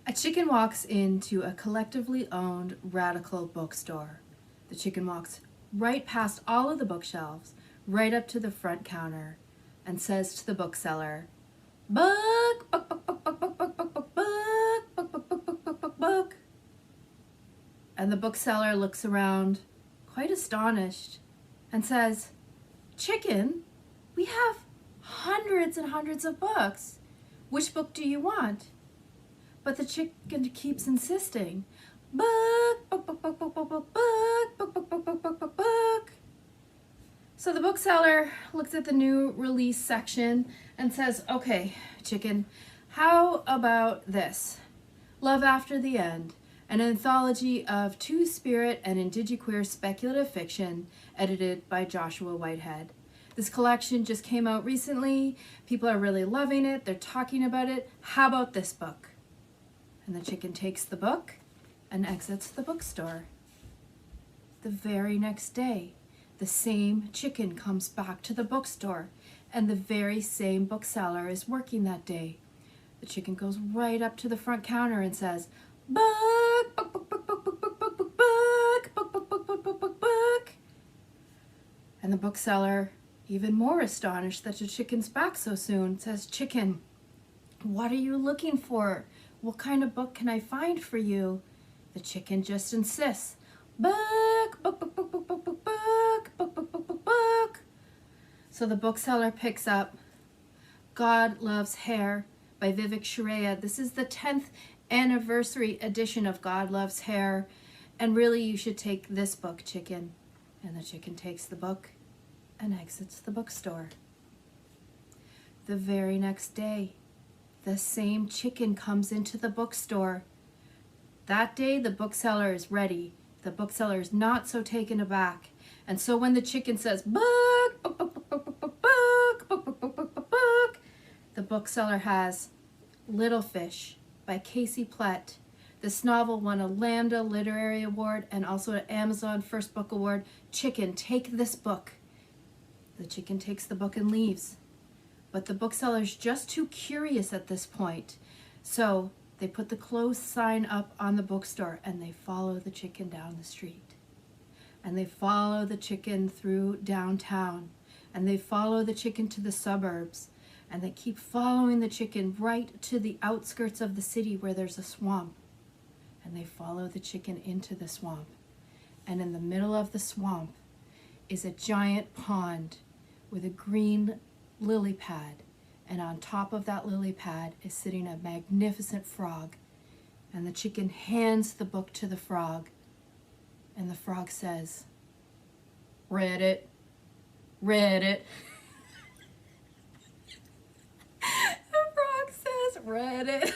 A chicken walks into a collectively owned radical bookstore. The chicken walks right past all of the bookshelves, right up to the front counter, and says to the bookseller, "Book, book, book, book, book, book, book, book, book, book, book, book, book, book, book, book, book." And the bookseller looks around, quite astonished, and says, "Chicken, we have hundreds and hundreds of books. Which book do you want?" But the chicken keeps insisting, "Book, book, book, book, book, book, book, book, book, book, book, book, book, book, book." So the bookseller looks at the new release section and says, "Okay, chicken, how about this? Love After the End, an anthology of two-spirit and indigiqueer speculative fiction edited by Joshua Whitehead. This collection just came out recently. People are really loving it. They're talking about it. How about this book?" And the chicken takes the book and exits the bookstore. The very next day, the same chicken comes back to the bookstore, and the very same bookseller is working that day. The chicken goes right up to the front counter and says, "Book, book, book, book, book, book, book, book, book, book, book, book, book, book, book, book, book." And the bookseller, even more astonished that the chicken's back so soon, says, "Chicken, what are you looking for? What kind of book can I find for you?" The chicken just insists, "Book, book, book, book, book, book, book, book, book, book, book, book, book." So the bookseller picks up God Loves Hair by Vivek Shraya. This is the 10th anniversary edition of God Loves Hair, and really you should take this book, chicken. And the chicken takes the book and exits the bookstore. The very next day, the same chicken comes into the bookstore. That day, the bookseller is ready. The bookseller is not so taken aback. And so when the chicken says, "Book, book, book, book, book, book, book, book, book, book, book, book, book, book," the bookseller has Little Fish by Casey Plett. This novel won a Lambda Literary Award and also an Amazon First Book Award. "Chicken, take this book." The chicken takes the book and leaves. But the bookseller's just too curious at this point. So they put the closed sign up on the bookstore and they follow the chicken down the street. And they follow the chicken through downtown. And they follow the chicken to the suburbs. And they keep following the chicken right to the outskirts of the city where there's a swamp. And they follow the chicken into the swamp. And in the middle of the swamp is a giant pond with a green lily pad, and on top of that lily pad is sitting a magnificent frog, and the chicken hands the book to the frog, and the frog says, "Read it, read it." The frog says, "Read it."